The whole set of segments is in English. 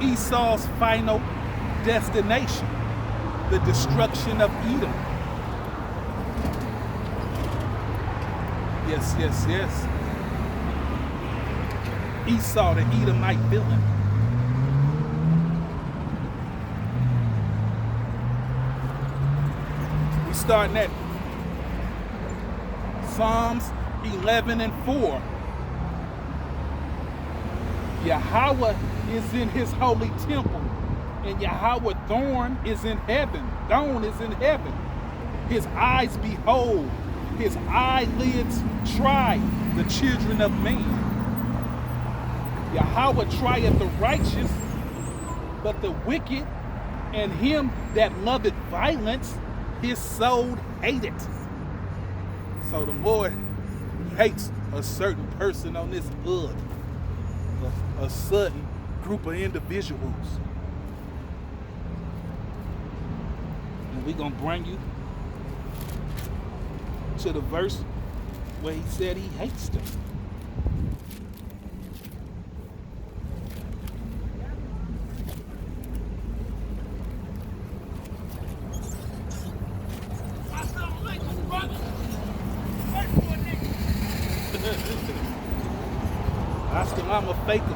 Esau's final destination, the destruction of Edom. Yes, yes, yes. Esau, the Edomite villain. We starting at Psalms 11 and 4. Yahweh is in his holy temple, and Yahweh Thorn is in heaven. Thorn is in heaven. His eyes behold, his eyelids try the children of man. Yahweh trieth the righteous, but the wicked and him that loveth violence, his soul hateth. So the Lord hates a certain person on this earth, a certain group of individuals. And we're going to bring you to the verse where he said he hates them. I'm a faker.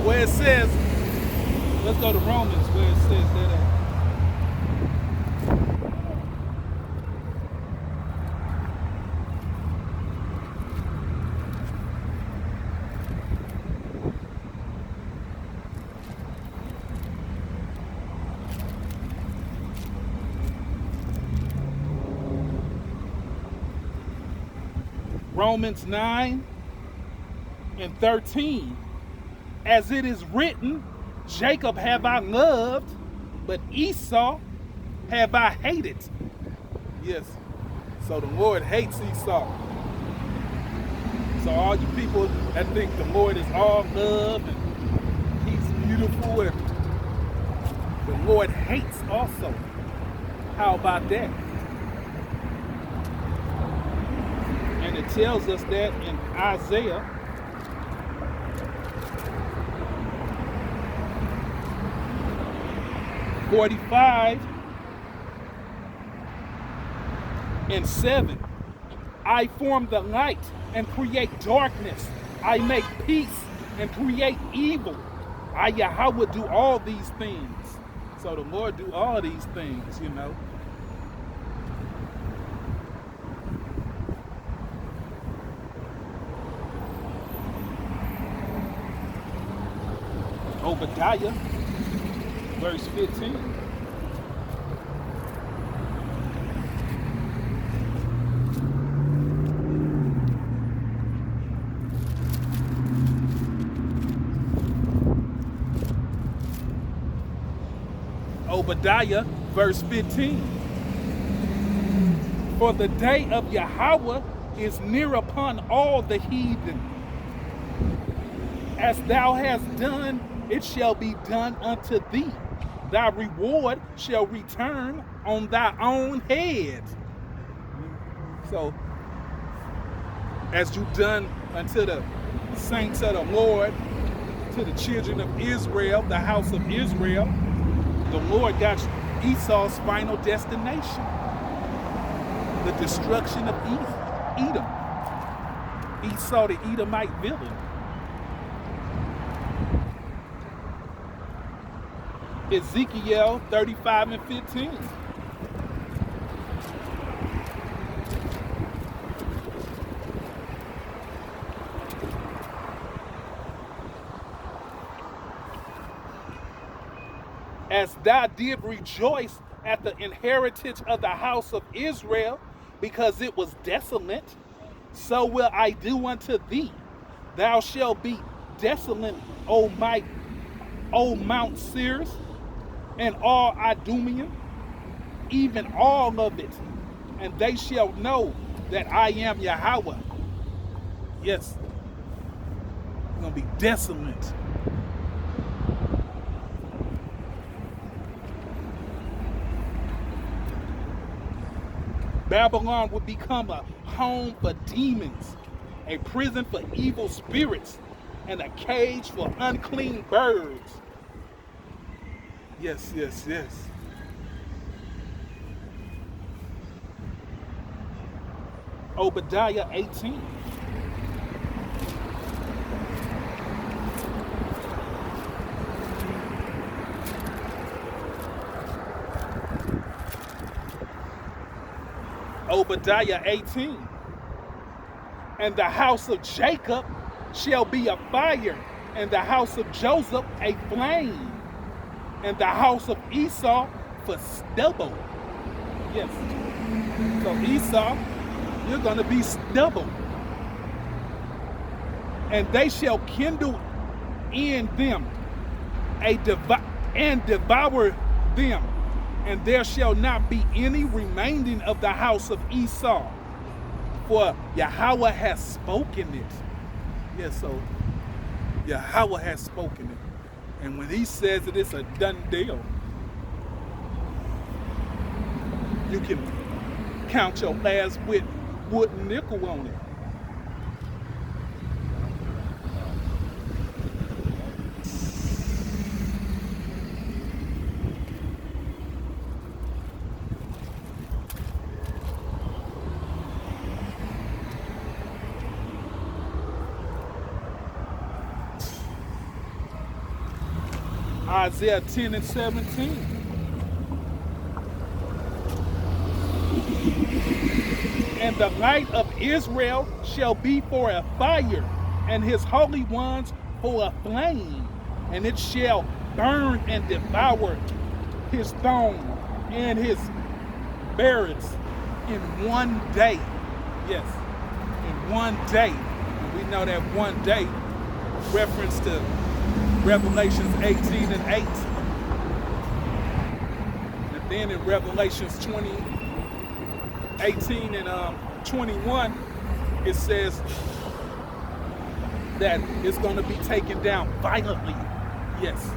Where it says, let's go to Romans where it says that Romans 9 and 13. As it is written, Jacob have I loved, but Esau have I hated. Yes, so the Lord hates Esau. So all you people that think the Lord is all love and he's beautiful, and the Lord hates also. How about that? And it tells us that in Isaiah 45 and 7. I form the light and create darkness. I make peace and create evil. I, Yahweh, do all these things. So the Lord do all these things, you know. Obadiah, verse 15. Obadiah, verse 15. For the day of Yahweh is near upon all the heathen. As thou hast done, it shall be done unto thee. Thy reward shall return on thy own head. So, as you done unto the saints of the Lord, to the children of Israel, the house of Israel, the Lord got Esau's final destination, the destruction of Edom. Esau, the Edomite villain. Ezekiel 35 and 15. As thou did rejoice at the inheritance of the house of Israel, because it was desolate, so will I do unto thee. Thou shalt be desolate, O Mount Seir, and all Idumean, even all of it, and they shall know that I am Yahweh. Yes, it's going to be desolate. Babylon would become a home for demons, a prison for evil spirits, and a cage for unclean birds. Yes, yes, yes. Obadiah 18. Obadiah 18. And the house of Jacob shall be a fire, and the house of Joseph a flame, and the house of Esau for stubble. Yes. So Esau, you're going to be stubble. And they shall kindle in them and devour them, and there shall not be any remaining of the house of Esau, for Yahweh has spoken it. Yes, so Yahweh has spoken it. And when he says it, it's a done deal. You can count your last wooden nickel on it. Isaiah 10 and 17. And the light of Israel shall be for a fire, and his holy ones for a flame, and it shall burn and devour his throne and his barracks in one day. Yes, in one day. And we know that one day reference to Revelations 18 and 8. And then in Revelations 18 and 21, it says that it's going to be taken down violently. Yes.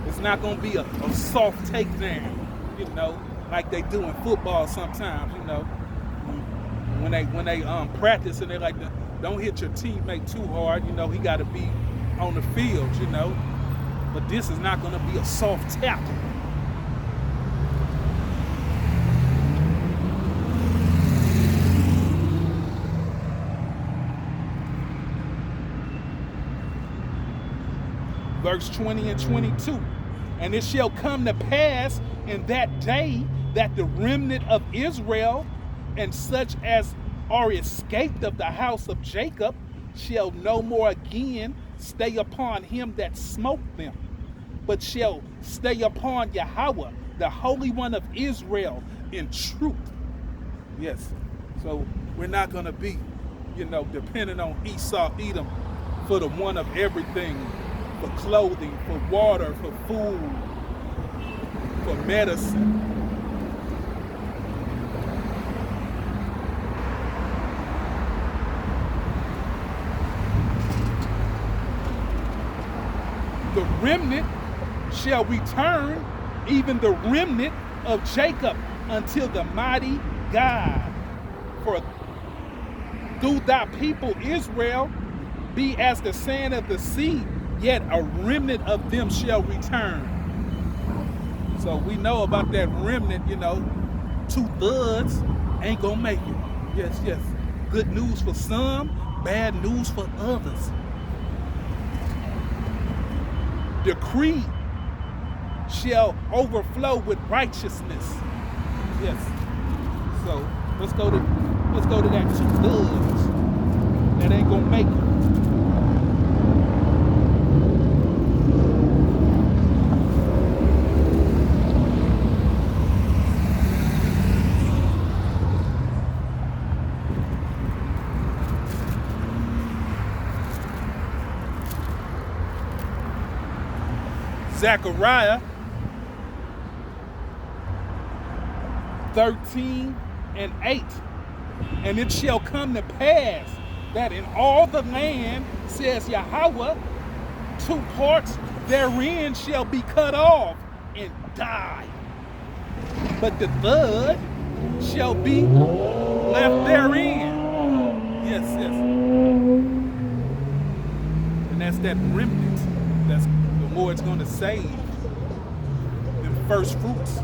It's not going to be a soft takedown, you know, like they do in football sometimes, you know. When they practice and they like, don't hit your teammate too hard, you know, he got to be on the field, you know. But this is not going to be a soft tackle. Verse 20 and 22. And it shall come to pass in that day that the remnant of Israel and such as are escaped of the house of Jacob shall no more again stay upon him that smote them, but shall stay upon Yahweh, the Holy One of Israel, in truth. Yes, so we're not going to be, you know, dependent on Esau, Edom for the one of everything, for clothing, for water, for food, for medicine. The remnant shall return, even the remnant of Jacob, until the mighty God. For though thy people Israel be as the sand of the sea, yet a remnant of them shall return. So we know about that remnant, you know, 2/3 ain't gonna make it. Yes, yes. Good news for some, bad news for others. Decree shall overflow with righteousness. Yes. So let's go to that 2/3 that ain't gonna make it. Zechariah 13:8. And it shall come to pass that in all the land, says Yahweh, 2 parts therein shall be cut off and die. But the third shall be left therein. Yes, yes. And that's that remnant. That's the Lord's going to save. Them first fruits.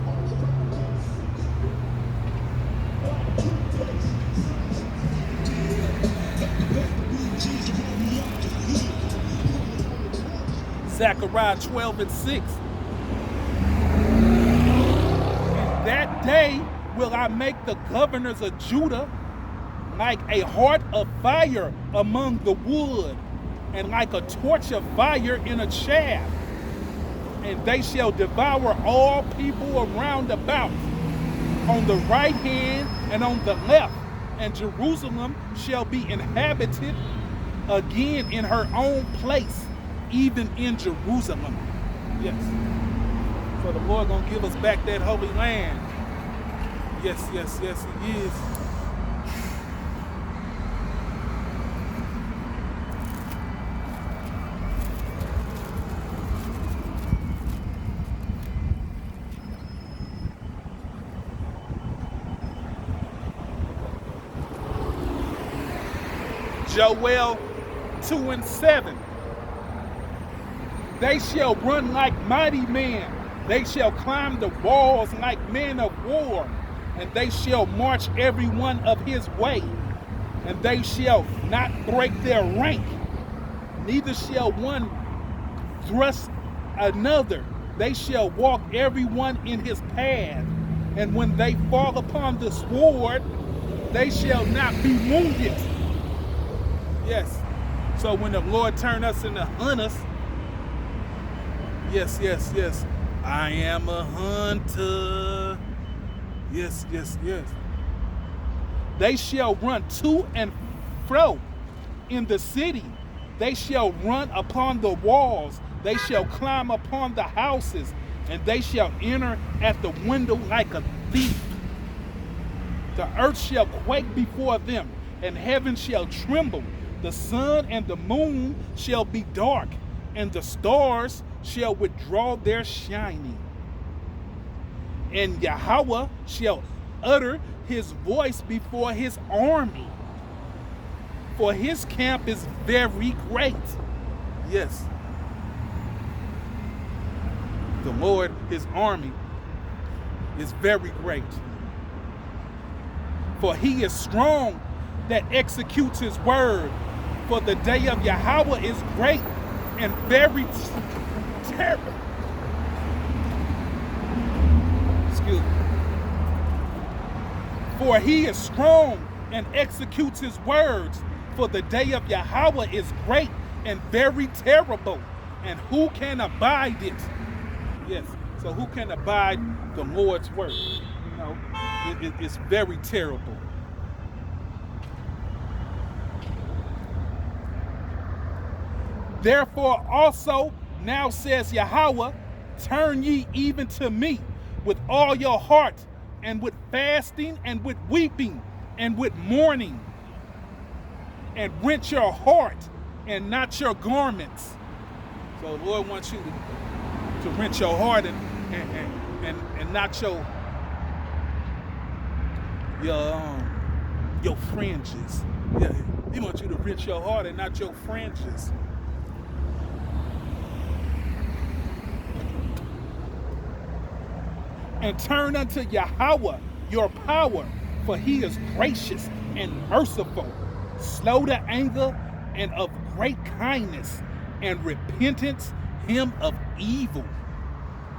Zechariah 12:6. And that day will I make the governors of Judah like a heart of fire among the wood, and like a torch of fire in a chaff. And they shall devour all people around about, on the right hand and on the left. And Jerusalem shall be inhabited again in her own place, even in Jerusalem. Yes. So the Lord gonna give us back that holy land. Yes, yes, yes, He is. Joel 2:7. They shall run like mighty men. They shall climb the walls like men of war. And they shall march every one of his way. And they shall not break their rank. Neither shall one thrust another. They shall walk every one in his path. And when they fall upon the sword, they shall not be wounded. Yes. So when the Lord turn us into hunters, yes, yes, yes. I am a hunter. Yes, yes, yes. They shall run to and fro in the city. They shall run upon the walls. They shall climb upon the houses. And they shall enter at the window like a thief. The earth shall quake before them, and heaven shall tremble. The sun and the moon shall be dark, and the stars shall withdraw their shining. And Yahweh shall utter his voice before his army, for his camp is very great. Yes. The Lord, his army, is very great. For he is strong that executes his word. For the day of Yahweh is great and very terrible. Excuse me. For he is strong and executes his words. For the day of Yahweh is great and very terrible. And who can abide it? Yes. So who can abide the Lord's word? You know, it's very terrible. Therefore also now says Yahweh, turn ye even to me with all your heart, and with fasting, and with weeping, and with mourning, and rent your heart and not your garments. So the Lord wants you to rent your heart and not your fringes. Yeah, He wants you to rent your heart and not your fringes. And turn unto Yahweh your power, for he is gracious and merciful, slow to anger, and of great kindness, and repentance him of evil.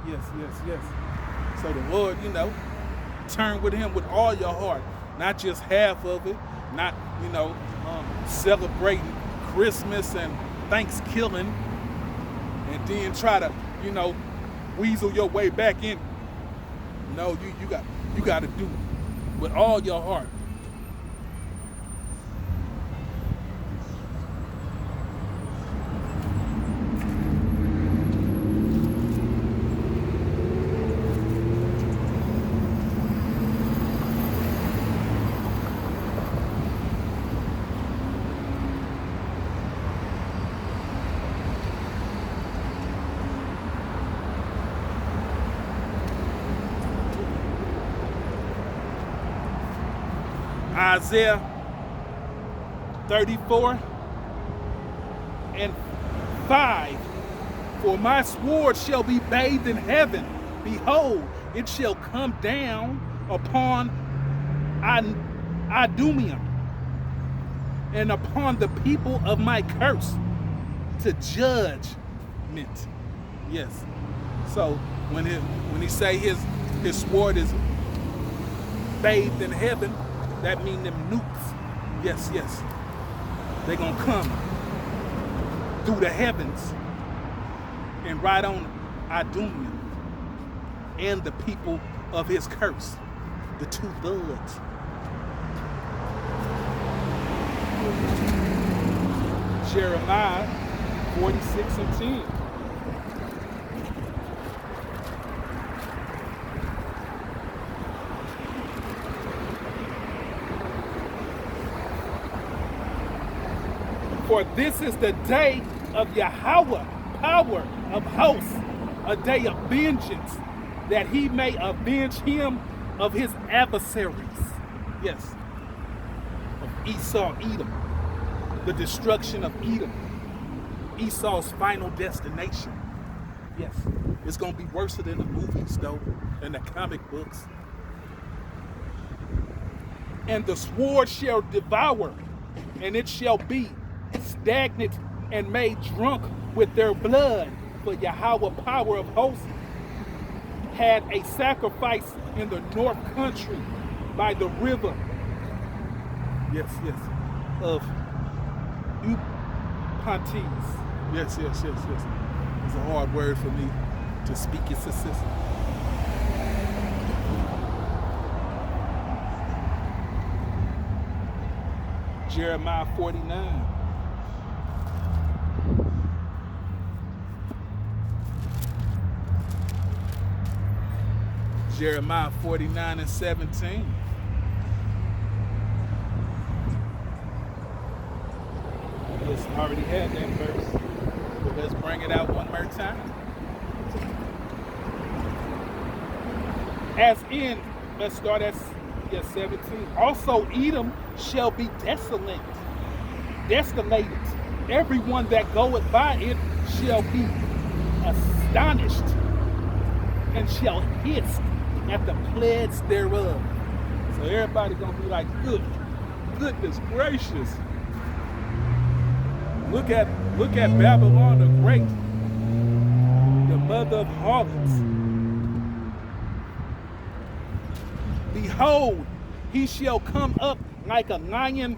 Yes, yes, yes. So the Lord, turn with him with all your heart, not just half of it, not, celebrating Christmas and Thanksgiving, and then try to, weasel your way back in. No, you got to do it with all your heart. Isaiah 34 and 5. For my sword shall be bathed in heaven. Behold, it shall come down upon Idumean and upon the people of my curse to judgment. Yes. So when he say his sword is bathed in heaven, that means them nukes. Yes, yes. They're gonna come through the heavens and right on Idumean and the people of his curse, the two thugs. Jeremiah 46 and 10. For this is the day of Yahweh, power of hosts, a day of vengeance, that he may avenge him of his adversaries. Yes, of Esau, Edom, the destruction of Edom, Esau's final destination. Yes, it's going to be worse than the movies, though, and the comic books. And the sword shall devour, and it shall be stagnant and made drunk with their blood. For Yahweh, power of hosts, had a sacrifice in the north country by the river. Yes, yes, of Euphrates. Yes, yes, yes, yes. It's a hard word for me to speak. It's a system. Jeremiah 49. Jeremiah 49 and 17. Yes, I already had that verse, but let's bring it out one more time. As in, let's start at 17. Also Edom shall be desolated. Everyone that goeth by it shall be astonished and shall hiss at the plagues thereof. So everybody gonna be like, goodness gracious. Look at Babylon the Great, the mother of harlots. Behold, he shall come up like a lion.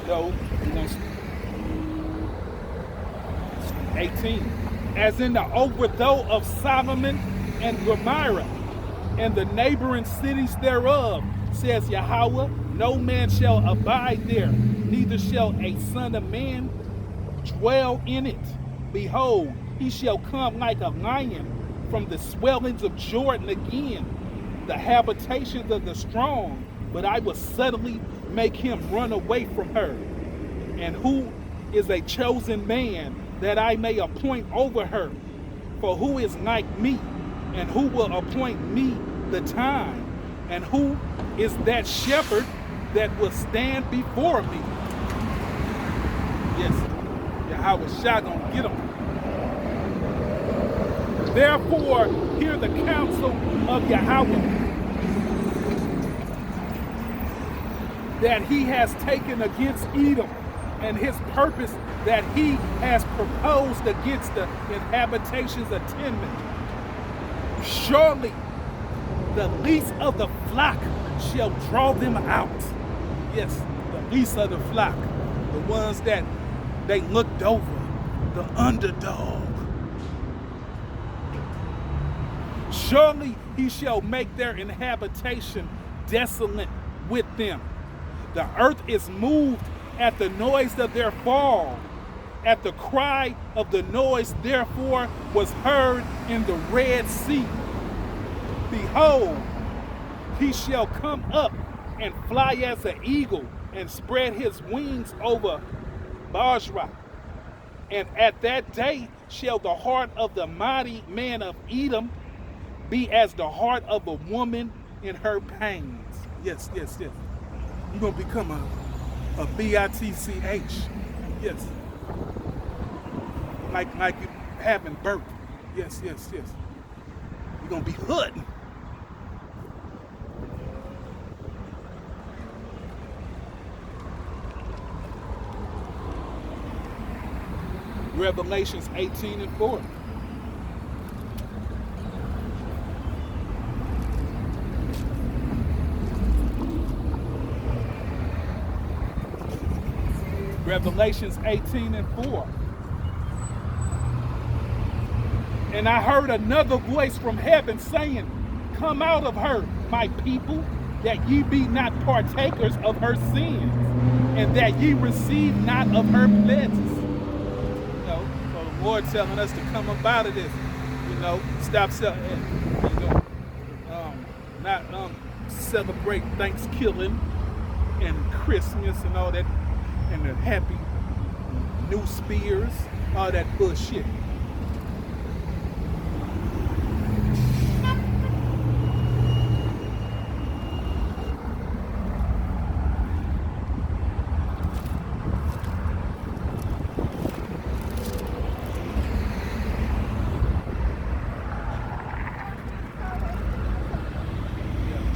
No, 18. As in the overthrow of Solomon and Gomorrah, and the neighboring cities thereof, says Yahweh, no man shall abide there, neither shall a son of man dwell in it. Behold, he shall come like a lion from the swellings of Jordan again, the habitations of the strong, but I will suddenly make him run away from her. And who is a chosen man, that I may appoint over her? For who is like me, and who will appoint me the time? And who is that shepherd that will stand before me? Yes, Yahweh Shah gonna get him. Therefore, hear the counsel of Yahweh that he has taken against Edom, and his purpose that he has proposed against the inhabitations of Teman. Surely the least of the flock shall draw them out. Yes, the least of the flock, the ones that they looked over, the underdog. Surely he shall make their inhabitation desolate with them. The earth is moved at the noise of their fall. At the cry of the noise, therefore, was heard in the Red Sea. Behold, he shall come up and fly as an eagle, and spread his wings over Basra. And at that day shall the heart of the mighty man of Edom be as the heart of a woman in her pains. Yes, yes, yes. You're going to become a bitch. Yes. Like you having birth. Yes, yes, yes. You're going to be hood. Revelations 18:4. Revelations 18:4. And I heard another voice from heaven saying, come out of her, my people, that ye be not partakers of her sins, and that ye receive not of her pledges. So the Lord telling us to come up out of this. Stop not celebrate Thanksgiving and Christmas and all that, and the happy New Spears, all that bullshit.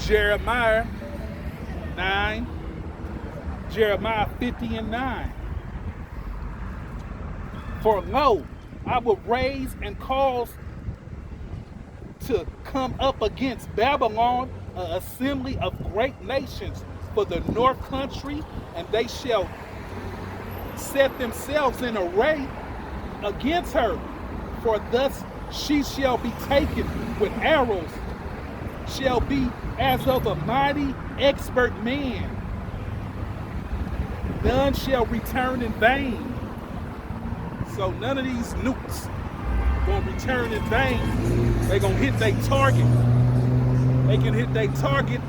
Jeremiah 9, Jeremiah 50:9. For lo, I will raise and cause to come up against Babylon an assembly of great nations for the north country, and they shall set themselves in array against her. For thus she shall be taken with arrows, shall be as of a mighty expert man. None shall return in vain. So none of these nukes gonna return in vain. They gonna hit their target. They can hit their target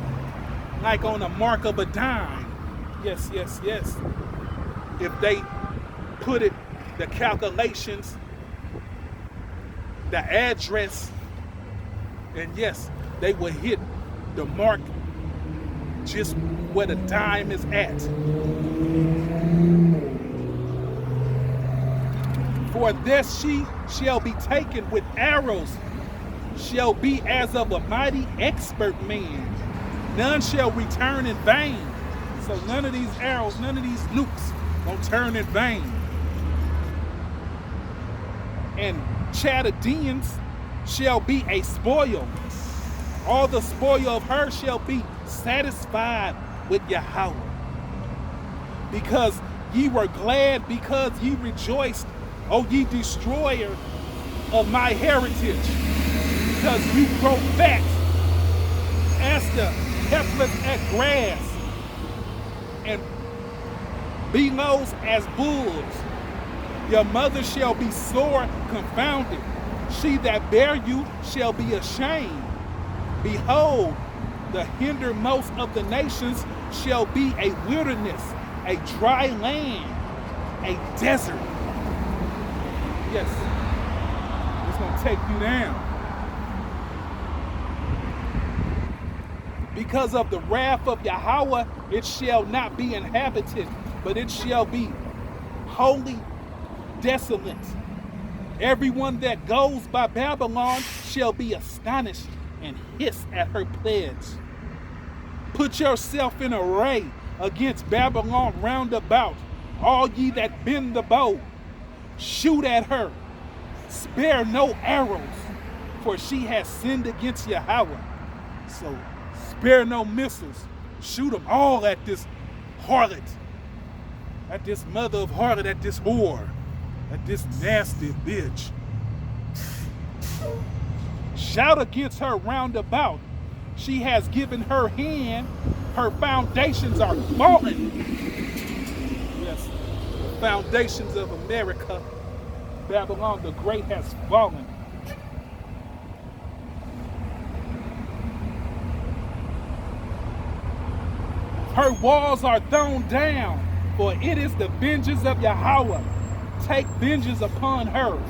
like on the mark of a dime. Yes, yes, yes. If they put it, the calculations, the address, and yes, they will hit the mark just where the dime is at. For thus she shall be taken with arrows, shall be as of a mighty expert man. None shall return in vain. So none of these arrows, none of these nukes won't turn in vain. And Chaldeans shall be a spoil. All the spoil of her shall be satisfied with Yahweh. Because ye were glad, because ye rejoiced, O ye destroyer of my heritage. Because you grow fat as the heifers at grass, and billows as bulls. Your mother shall be sore confounded. She that bare you shall be ashamed. Behold, the hindermost of the nations shall be a wilderness, a dry land, a desert. Yes, it's going to take you down. Because of the wrath of Yahweh, it shall not be inhabited, but it shall be wholly desolate. Everyone that goes by Babylon shall be astonished and hiss at her pledge. Put yourself in array against Babylon round about, all ye that bend the bow. Shoot at her, spare no arrows, for she has sinned against Yahweh. So spare no missiles, shoot them all at this harlot, at this mother of harlot, at this whore, at this nasty bitch. Shout against her round about. She has given her hand, her foundations are fallen. Yes, the foundations of America, Babylon the Great, has fallen. Her walls are thrown down, for it is the vengeance of Yahweh. Take vengeance upon her,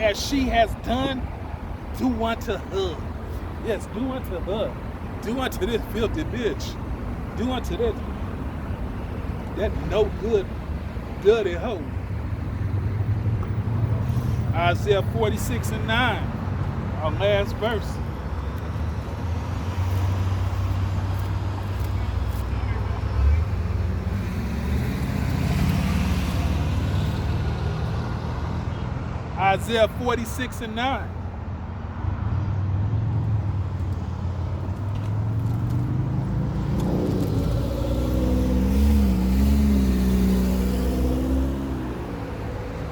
as she has done. Do unto her. Yes, do unto her. Do unto this filthy bitch. Do unto that no good, dirty hoe. Isaiah 46:9, our last verse. Isaiah 46:9.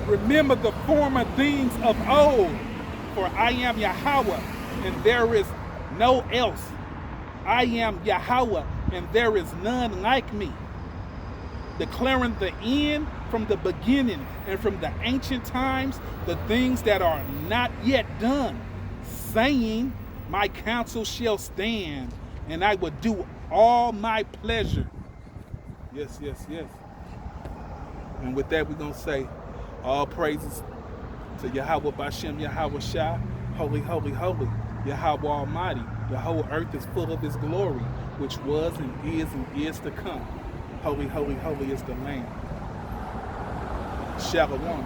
Remember the former things of old, for I am Yahweh, and there is no else. I am Yahweh, and there is none like me, declaring the end from the beginning, and from the ancient times the things that are not yet done, saying, my counsel shall stand, and I will do all my pleasure. Yes, yes, yes. And with that, we're going to say, all praises to Yahweh Bashem, Yahweh Shah, holy, holy, holy, Yahweh Almighty. The whole earth is full of his glory, which was and is to come. Holy, holy, holy is the Lamb. Shalom.